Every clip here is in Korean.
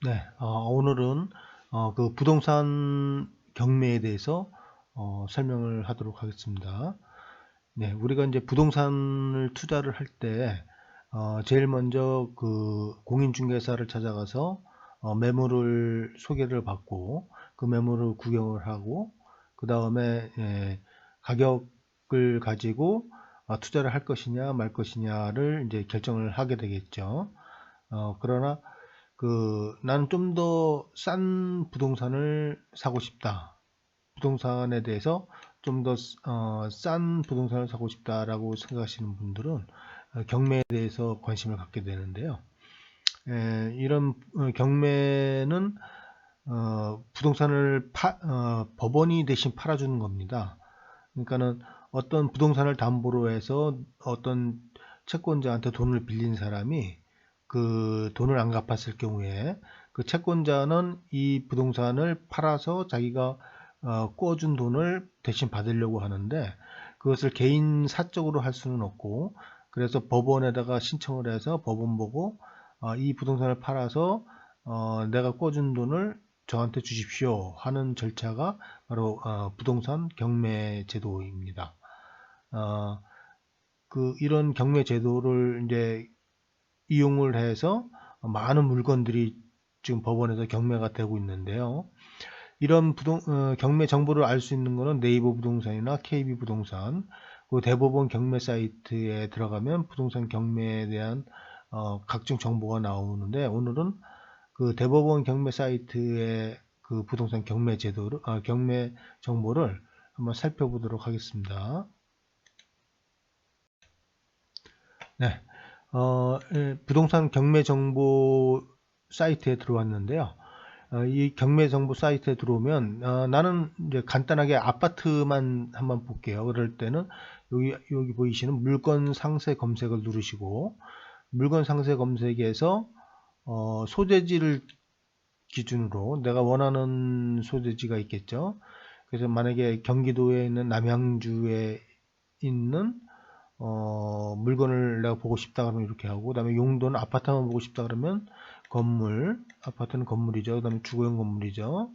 네, 오늘은 그 부동산 경매에 대해서 설명을 하도록 하겠습니다. 네, 우리가 이제 부동산을 투자를 할 때 제일 먼저 그 공인중개사를 찾아가서 매물을 소개를 받고 그 매물을 구경을 하고 그 다음에 가격을 가지고 투자를 할 것이냐 말 것이냐를 이제 결정을 하게 되겠죠. 그러나 나는 좀 더 싼 부동산을 사고 싶다. 부동산에 대해서 좀 더 싼 부동산을 사고 싶다라고 생각하시는 분들은 경매에 대해서 관심을 갖게 되는데요. 이런 경매는 부동산을 법원이 대신 팔아주는 겁니다. 그러니까는 어떤 부동산을 담보로 해서 어떤 채권자한테 돈을 빌린 사람이 그 돈을 안 갚았을 경우에 그 채권자는 이 부동산을 팔아서 자기가 꿔준 돈을 대신 받으려고 하는데 그것을 개인 사적으로 할 수는 없고 그래서 법원에다가 신청을 해서 법원 보고 이 부동산을 팔아서 내가 꿔준 돈을 저한테 주십시오 하는 절차가 바로 부동산 경매 제도입니다. 어, 이런 경매 제도를 이제 이용을 해서 많은 물건들이 지금 법원에서 경매가 되고 있는데요. 이런 경매 정보를 알 수 있는 거는 네이버 부동산이나 KB 부동산, 그 대법원 경매 사이트에 들어가면 부동산 경매에 대한 각종 정보가 나오는데 오늘은 그 대법원 경매 사이트의 그 부동산 경매 제도를 경매 정보를 한번 살펴보도록 하겠습니다. 네, 부동산 경매 정보 사이트에 들어왔는데요. 이 경매 정보 사이트에 들어오면 나는 이제 간단하게 아파트만 한번 볼게요. 그럴 때는 여기 보이시는 물건 상세 검색을 누르시고 물건 상세 검색에서 소재지를 기준으로 내가 원하는 소재지가 있겠죠. 그래서 만약에 경기도에 있는 남양주에 있는 물건을 내가 보고 싶다 그러면 이렇게 하고 그다음에 용도는 아파트만 보고 싶다 그러면 건물, 아파트는 건물이죠. 그다음에 주거용 건물이죠.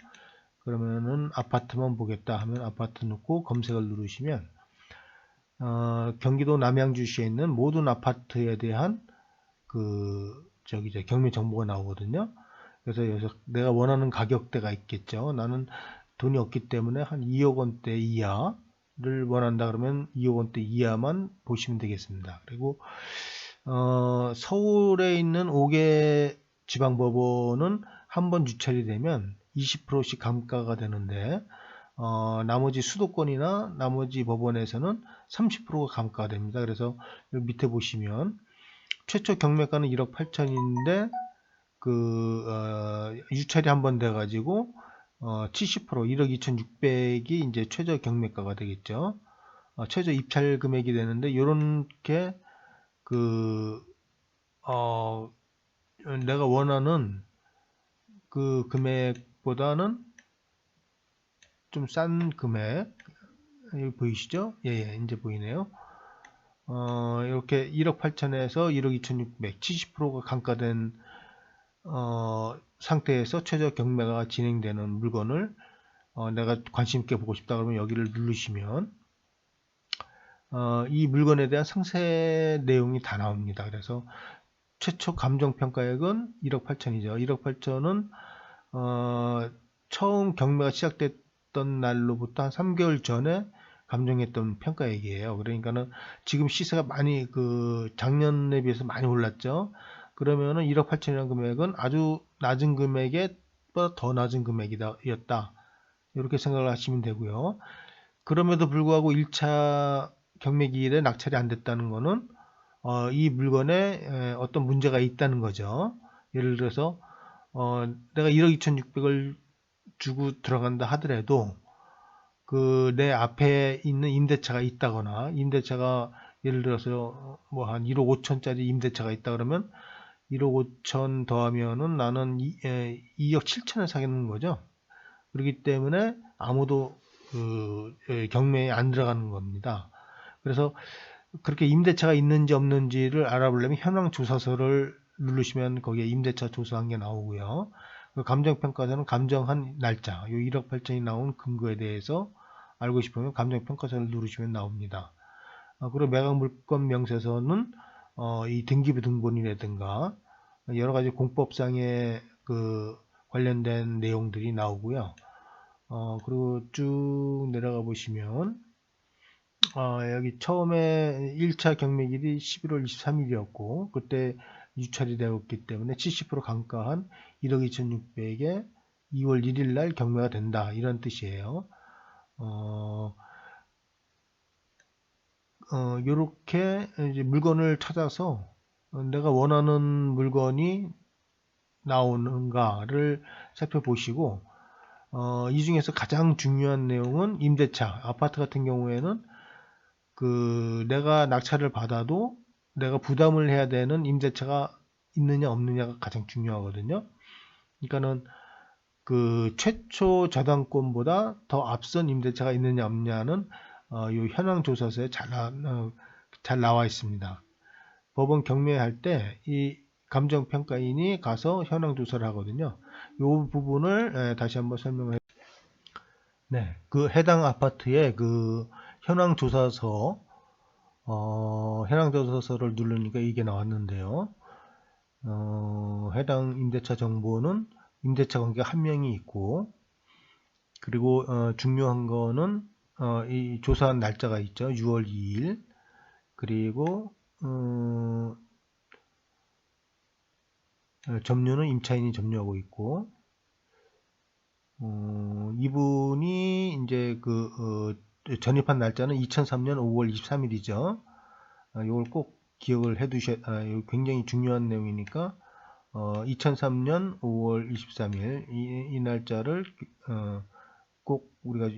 그러면은 아파트만 보겠다 하면 아파트 넣고 검색을 누르시면 경기도 남양주시에 있는 모든 아파트에 대한 저기 경매 정보가 나오거든요. 그래서 여기서 내가 원하는 가격대가 있겠죠. 나는 돈이 없기 때문에 한 2억 원대 이하를 원한다 그러면 2억 원대 이하만 보시면 되겠습니다. 그리고 서울에 있는 5개 지방법원은 한 번 유찰이 되면 20%씩 감가가 되는데 나머지 수도권이나 나머지 법원에서는 30%가 감가가 됩니다. 그래서 여기 밑에 보시면 최초 경매가는 1억 8천인데 유찰이 한 번 돼가지고 70% 1억 2,600이 이제 최저 경매가가 되겠죠. 최저 입찰 금액이 되는데 이렇게 그 어, 내가 원하는 그 금액보다는 좀 싼 금액 여기 보이시죠? 예, 이제 보이네요. 이렇게 1억 8천에서 1억 2,600 70%가 감가된 상태에서 최저 경매가 진행되는 물건을 내가 관심 있게 보고 싶다 그러면 여기를 누르시면 이 물건에 대한 상세 내용이 다 나옵니다. 그래서 최초 감정평가액은 1억 8천이죠. 1억 8천은 처음 경매가 시작됐던 날로부터 한 3개월 전에 감정했던 평가액이에요. 그러니까는 지금 시세가 많이 작년에 비해서 많이 올랐죠. 그러면은 1억 8천이라는 금액은 아주 낮은 금액에 더 낮은 금액이었다. 이렇게 생각을 하시면 되고요. 그럼에도 불구하고 1차 경매 기일에 낙찰이 안 됐다는 것은 이 물건에 어떤 문제가 있다는 거죠. 예를 들어서 내가 1억 2,600을 주고 들어간다 하더라도 내 앞에 있는 임대차가 있다거나 임대차가 예를 들어서 뭐 한 1억 5천짜리 임대차가 있다 그러면 1억 5천 더하면은 나는 2억 7천에 사겠는 거죠. 그렇기 때문에 아무도 경매에 안 들어가는 겁니다. 그래서 그렇게 임대차가 있는지 없는지를 알아보려면 현황조사서를 누르시면 거기에 임대차 조사한 게 나오고요. 그 감정평가서는 감정한 날짜, 요 1억 8천이 나온 근거에 대해서 알고 싶으면 감정평가서를 누르시면 나옵니다. 그리고 매각물건 명세서는 이 등기부 등본이라든가 여러 가지 공법상의 그 관련된 내용들이 나오고요. 그리고 쭉 내려가 보시면 여기 처음에 1차 경매일이 11월 23일이었고 그때 유찰이 되었기 때문에 70% 감가한 1억 2,600에 2월 1일 날 경매가 된다 이런 뜻이에요. 요렇게 이제 물건을 찾아서 내가 원하는 물건이 나오는가를 살펴보시고 이 중에서 가장 중요한 내용은 임대차. 아파트 같은 경우에는 그 내가 낙찰을 받아도 내가 부담을 해야 되는 임대차가 있느냐 없느냐가 가장 중요하거든요. 그러니까는 그 최초 저당권보다 더 앞선 임대차가 있느냐 없느냐는 요 현황 조사서에 잘 나와 있습니다. 법원 경매할 때 이 감정평가인이 가서 현황 조사를 하거든요. 이 부분을 다시 한번 설명해. 네, 그 해당 아파트의 그 현황 조사서 현황 조사서를 누르니까 이게 나왔는데요. 해당 임대차 정보는 임대차 관계가 한 명이 있고, 그리고 중요한 거는 이 조사한 날짜가 있죠. 6월 2일. 그리고 점유는 임차인이 점유하고 있고, 이분이 이제 그 전입한 날짜는 2003년 5월 23일이죠. 이걸 꼭 기억을 해 두셔. 굉장히 중요한 내용이니까 2003년 5월 23일 이 날짜를 꼭 우리가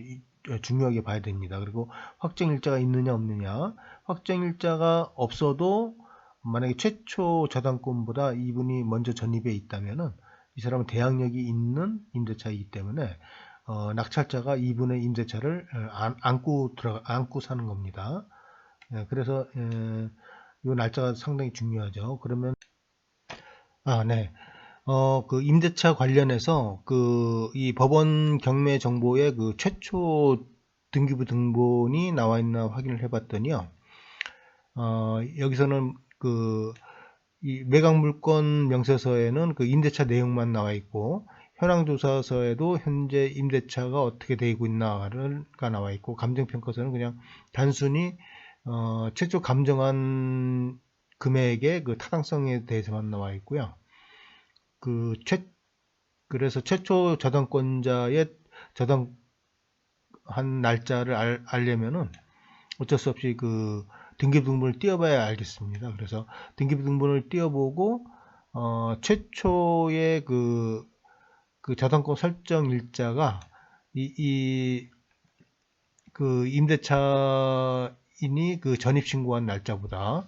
중요하게 봐야 됩니다. 그리고 확정일자가 있느냐 없느냐. 확정일자가 없어도 만약에 최초 저당권보다 이분이 먼저 전입해 있다면은 이 사람은 대항력이 있는 임대차이기 때문에 낙찰자가 이분의 임대차를 안고 사는 겁니다. 그래서 이 날짜가 상당히 중요하죠. 그러면 네. 그 임대차 관련해서 그 이 법원 경매 정보에 그 최초 등기부 등본이 나와 있나 확인을 해봤더니요. 여기서는 그 이 매각물건 명세서에는 그 임대차 내용만 나와 있고 현황조사서에도 현재 임대차가 어떻게 되고 있나가 나와 있고 감정평가서는 그냥 단순히 최초 감정한 금액의 그 타당성에 대해서만 나와 있고요. 그래서 최초 저당권자의 저당한 날짜를 알려면은 어쩔 수 없이 그 등기부 등본을 띄워봐야 알겠습니다. 그래서 등기부 등본을 띄워보고 최초의 그 저당권 설정 일자가 그 임대차인이 그 전입 신고한 날짜보다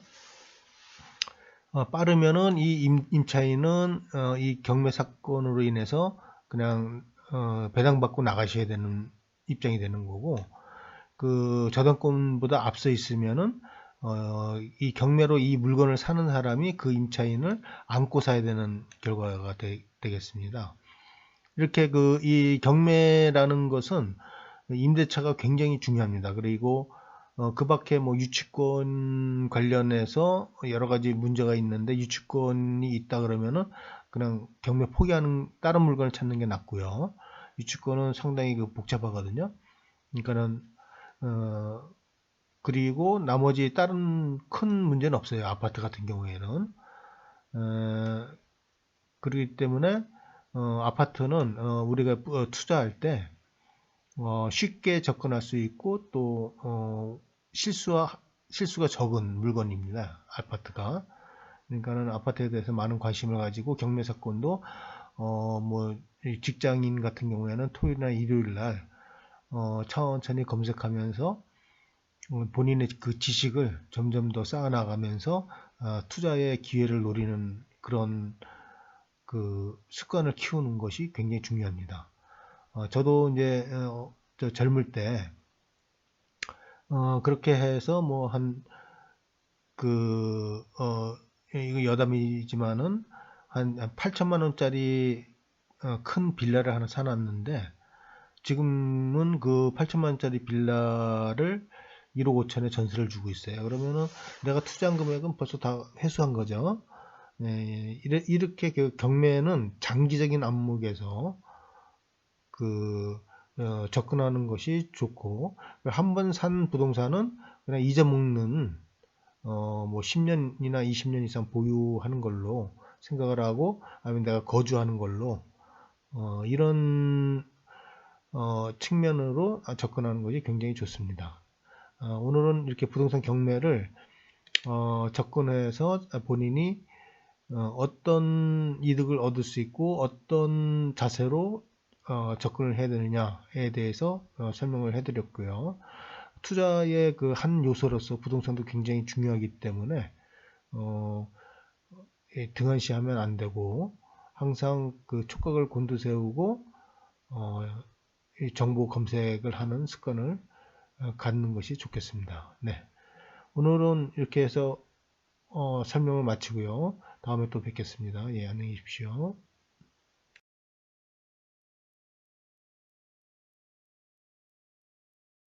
빠르면은 이 임차인은 이 경매 사건으로 인해서 그냥 배당받고 나가셔야 되는 입장이 되는 거고, 그 저당권보다 앞서 있으면은 이 경매로 이 물건을 사는 사람이 그 임차인을 안고 사야 되는 결과가 되겠습니다. 이렇게 이 경매라는 것은 임대차가 굉장히 중요합니다. 그리고 그 밖에 뭐 유치권 관련해서 여러 가지 문제가 있는데 유치권이 있다 그러면은 그냥 경매 포기하는 다른 물건을 찾는 게 낫고요. 유치권은 상당히 복잡하거든요. 그러니까는 그리고 나머지 다른 큰 문제는 없어요. 아파트 같은 경우에는. 그렇기 때문에 아파트는 우리가 투자할 때 쉽게 접근할 수 있고 또 실수가 적은 물건입니다. 아파트가. 그러니까는 아파트에 대해서 많은 관심을 가지고 경매 사건도 뭐 직장인 같은 경우에는 토요일이나 일요일 날 천천히 검색하면서 본인의 그 지식을 점점 더 쌓아나가면서 투자의 기회를 노리는 그런 그 습관을 키우는 것이 굉장히 중요합니다. 저도 이제 젊을 때 그렇게 해서 뭐 이거 여담이지만은 한 8천만 원짜리 큰 빌라를 하나 사놨는데 지금은 그 8천만 원짜리 빌라를 1억 5천에 전세를 주고 있어요. 그러면은 내가 투자한 금액은 벌써 다 회수한 거죠. 네, 이렇게 그 경매는 장기적인 안목에서 접근하는 것이 좋고, 한 번 산 부동산은 그냥 잊어먹는 뭐 10년이나 20년 이상 보유하는 걸로 생각을 하고, 아니면 내가 거주하는 걸로 이런 측면으로 접근하는 것이 굉장히 좋습니다. 오늘은 이렇게 부동산 경매를 접근해서 본인이 어떤 이득을 얻을 수 있고 어떤 자세로 접근을 해야 되느냐에 대해서 설명을 해드렸고요. 투자의 그 한 요소로서 부동산도 굉장히 중요하기 때문에 등한시하면 안 되고 항상 그 촉각을 곤두세우고 정보 검색을 하는 습관을 갖는 것이 좋겠습니다. 네. 오늘은 이렇게 해서 설명을 마치고요. 다음에 또 뵙겠습니다. 예, 안녕히 계십시오.